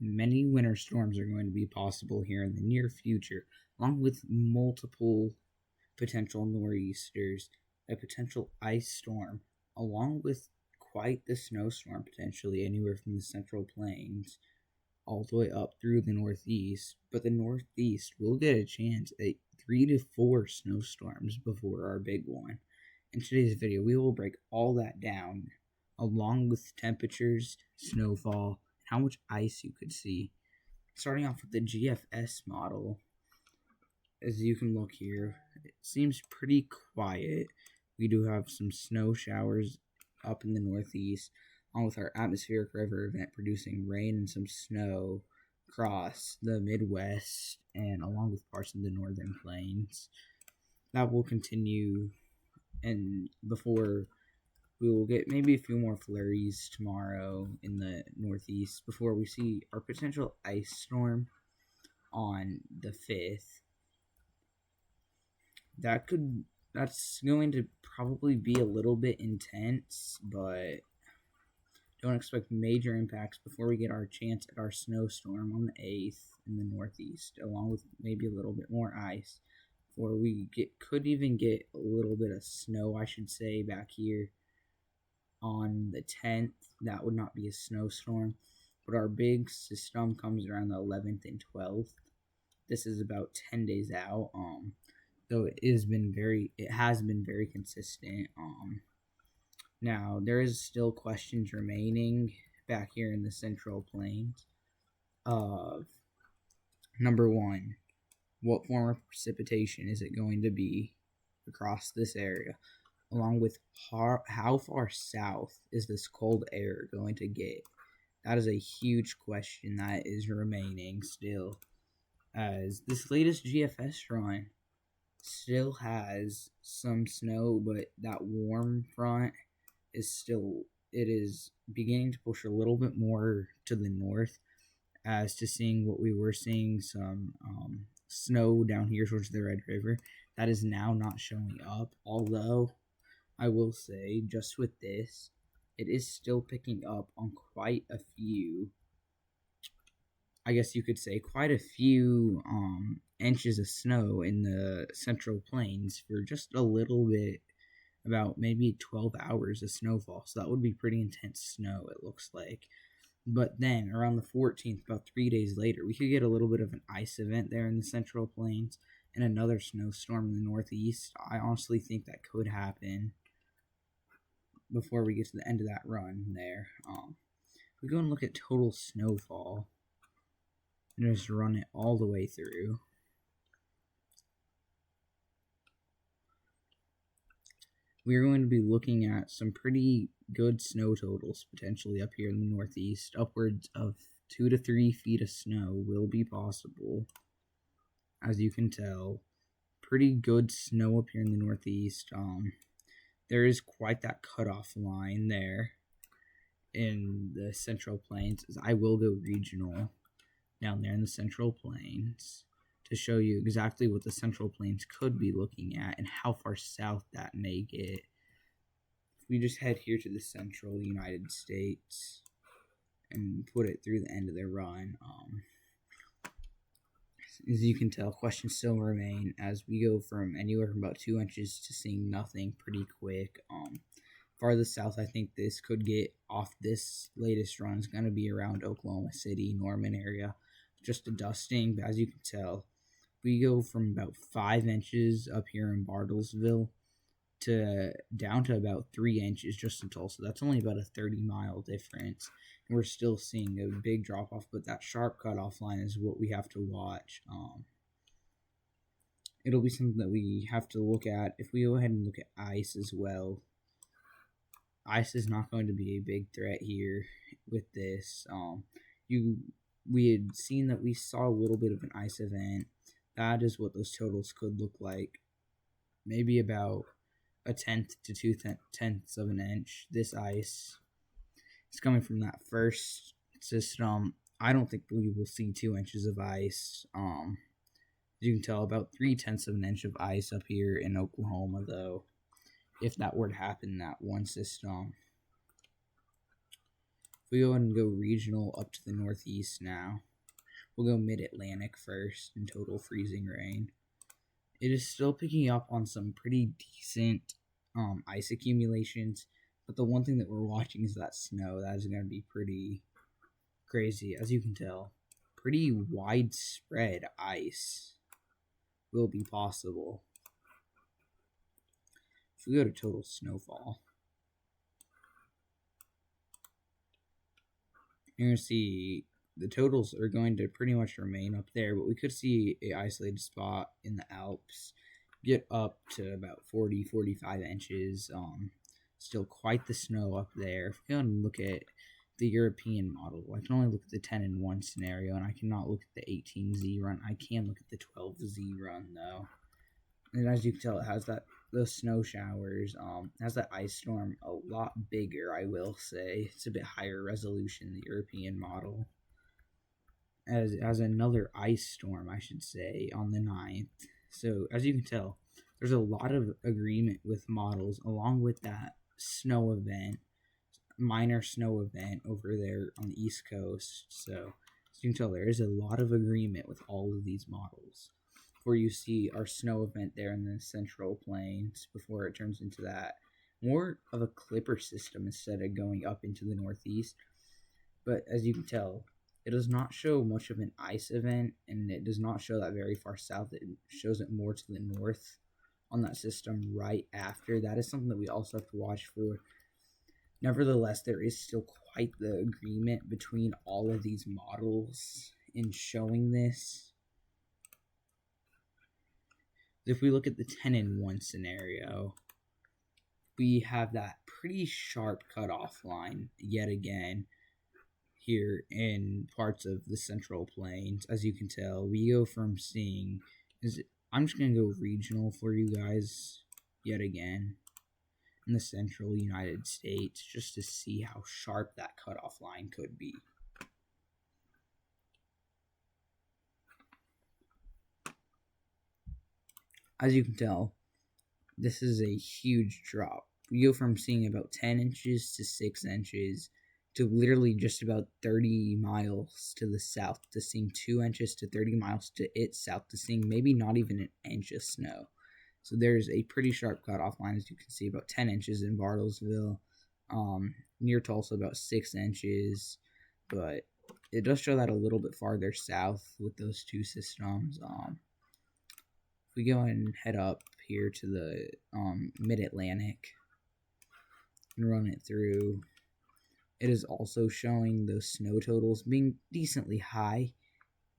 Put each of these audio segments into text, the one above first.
Many winter storms are going to be possible here in the near future, along with multiple potential nor'easters, a potential ice storm, along with quite the snowstorm potentially anywhere from the central plains all the way up through the northeast. But the northeast will get a chance at 3 to 4 snowstorms before our big one. In today's video, we will break all that down, along with temperatures, snowfall, and how much ice you could see. Starting off with the GFS model, as you can look here, it seems pretty quiet. We do have some snow showers up in the northeast, along with our atmospheric river event producing rain and some snow across the Midwest and along with parts of the northern plains. That will continue, and before we will get maybe a few more flurries tomorrow in the northeast before we see our potential ice storm on the 5th. That's going to probably be a little bit intense, but don't expect major impacts before we get our chance at our snowstorm on the 8th in the northeast, along with maybe a little bit more ice. Or we could even get a little bit of snow, I should say, back here on the 10th. That would not be a snowstorm, but our big system comes around the 11th and 12th. This is about 10 days out. Though it has been very consistent. Now there is still questions remaining back here in the Central Plains of number one, what form of precipitation is it going to be across this area, along with how far south is this cold air going to get. That is a huge question that is remaining still, as this latest GFS run still has some snow, but that warm front is beginning to push a little bit more to the north, as to seeing what we were seeing some snow down here towards the Red River. That is now not showing up, although I will say, just with this, it is still picking up on quite a few, I guess you could say, quite a few inches of snow in the Central Plains for just a little bit, about maybe 12 hours of snowfall. So that would be pretty intense snow, it looks like. But then around the 14th, about 3 days later, we could get a little bit of an ice event there in the Central Plains and another snowstorm in the northeast. I honestly think that could happen before we get to the end of that run there. We go and look at total snowfall and just run it all the way through. We're going to be looking at some pretty good snow totals potentially up here in the northeast. Upwards of 2 to 3 feet of snow will be possible, as you can tell. Pretty good snow up here in the northeast. There is quite that cutoff line there in the Central Plains, as I will go regional down there in the Central Plains to show you exactly what the Central Plains could be looking at and how far south that may get. If we just head here to the central United States and put it through the end of their run, as you can tell, questions still remain, as we go from anywhere from about 2 inches to seeing nothing pretty quick. Farther south, I think this could get off. This latest run is going to be around Oklahoma City, Norman area, just a dusting. But as you can tell, we go from about 5 inches up here in Bartlesville to down to about 3 inches just in Tulsa. That's only about a 30-mile difference. And we're still seeing a big drop-off, but that sharp cutoff line is what we have to watch. It'll be something that we have to look at. If we go ahead and look at ice as well, ice is not going to be a big threat here with this. We had seen that we saw a little bit of an ice event. That is what those totals could look like. Maybe about 1/10 to 2/10 of an inch. This ice is coming from that first system. I don't think we will see 2 inches of ice. As you can tell, about 3/10 of an inch of ice up here in Oklahoma, though, if that were to happen in that one system. If we go ahead and go regional up to the northeast now, we'll go mid-Atlantic first in total freezing rain. It is still picking up on some pretty decent ice accumulations, but the one thing that we're watching is that snow. That is going to be pretty crazy, as you can tell. Pretty widespread ice will be possible. If we go to total snowfall, you're going to see the totals are going to pretty much remain up there, but we could see a isolated spot in the Alps get up to about 40-45 inches. Still quite the snow up there. If we go and look at the European model, I can only look at the 10-1 scenario, and I cannot look at the 18Z run. I can look at the 12Z run though, and as you can tell, it has those snow showers. Has that ice storm a lot bigger. I will say it's a bit higher resolution, the European model. As another ice storm, I should say, on the 9th. So as you can tell, there's a lot of agreement with models along with that snow event, minor snow event over there on the East Coast. So as you can tell, there is a lot of agreement with all of these models. Where you see our snow event there in the Central Plains before it turns into that more of a clipper system instead of going up into the Northeast. But as you can tell, it does not show much of an ice event, and it does not show that very far south. It shows it more to the north on that system right after. That is something that we also have to watch for. Nevertheless, there is still quite the agreement between all of these models in showing this. If we look at the 10-1 scenario, we have that pretty sharp cutoff line yet again here in parts of the Central Plains. As you can tell, we go from seeing... I'm just going to go regional for you guys yet again in the central United States just to see how sharp that cutoff line could be. As you can tell, this is a huge drop. We go from seeing about 10 inches to 6 inches to literally just about 30 miles to the south to seeing 2 inches to 30 miles to its south to seeing maybe not even an inch of snow. So there's a pretty sharp cutoff line, as you can see, about 10 inches in Bartlesville. Near Tulsa, about 6 inches. But it does show that a little bit farther south with those two systems. If we go and head up here to the mid-Atlantic and run it through, it is also showing those snow totals being decently high,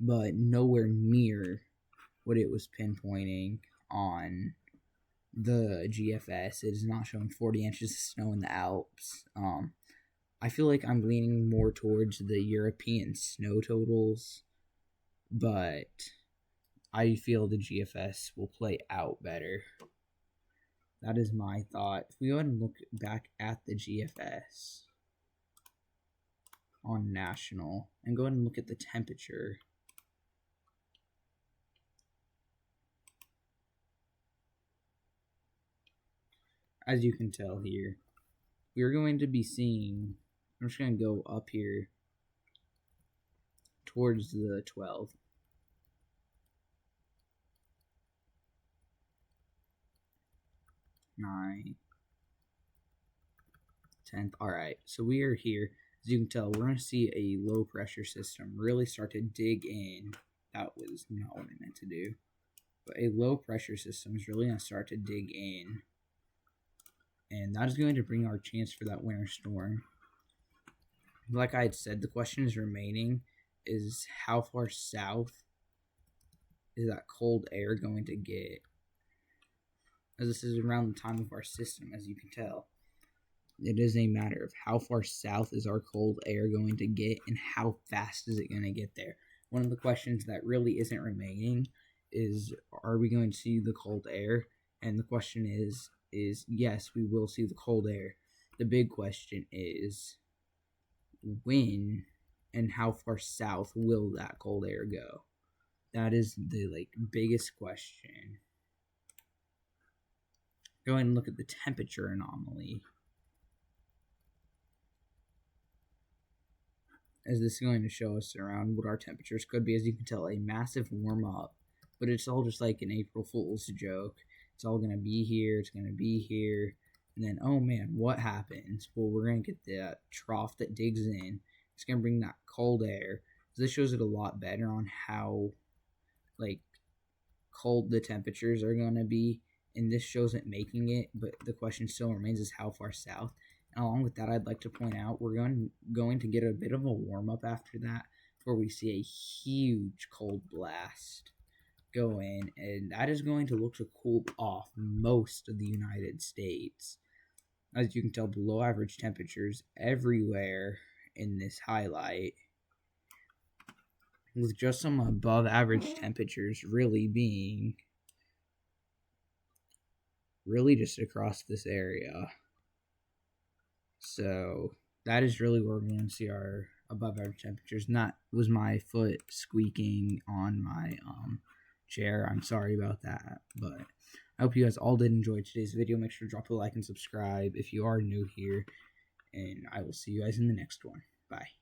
but nowhere near what it was pinpointing on the GFS. It is not showing 40 inches of snow in the Alps. I feel like I'm leaning more towards the European snow totals, but I feel the GFS will play out better. That is my thought. If we go ahead and look back at the GFS on national and go ahead and look at the temperature, as you can tell here, we're going to be seeing, I'm just going to go up here towards the 12. 9, 10th. Alright, so we are here. As you can tell, we're going to see a low pressure system really start to dig in. That was not what I meant to do. But a low pressure system is really going to start to dig in. And that is going to bring our chance for that winter storm. Like I had said, the question is remaining is how far south is that cold air going to get? As this is around the time of our system, as you can tell. It is a matter of how far south is our cold air going to get and how fast is it going to get there. One of the questions that really isn't remaining is, are we going to see the cold air? And the question is yes, we will see the cold air. The big question is when and how far south will that cold air go? That is the biggest question. Go ahead and look at the temperature anomaly. as this is going to show us around what our temperatures could be. As you can tell, a massive warm up, but it's all just like an April Fool's joke. It's all going to be here, it's going to be here, and then, oh man, what happens? Well, we're going to get that trough that digs in. It's going to bring that cold air. So this shows it a lot better on how, like, cold the temperatures are going to be, and this shows it making it, but the question still remains is how far south. And along with that, I'd like to point out we're going to get a bit of a warm-up after that, where we see a huge cold blast go in, and that is going to look to cool off most of the United States. As you can tell, below average temperatures everywhere in this highlight, with just some above average temperatures really being just across this area. So that is really where we're going to see our above average temperatures. And that was my foot squeaking on my chair. I'm sorry about that, but I hope you guys all did enjoy today's video. Make sure to drop a like and subscribe if you are new here, and I will see you guys in the next one. Bye.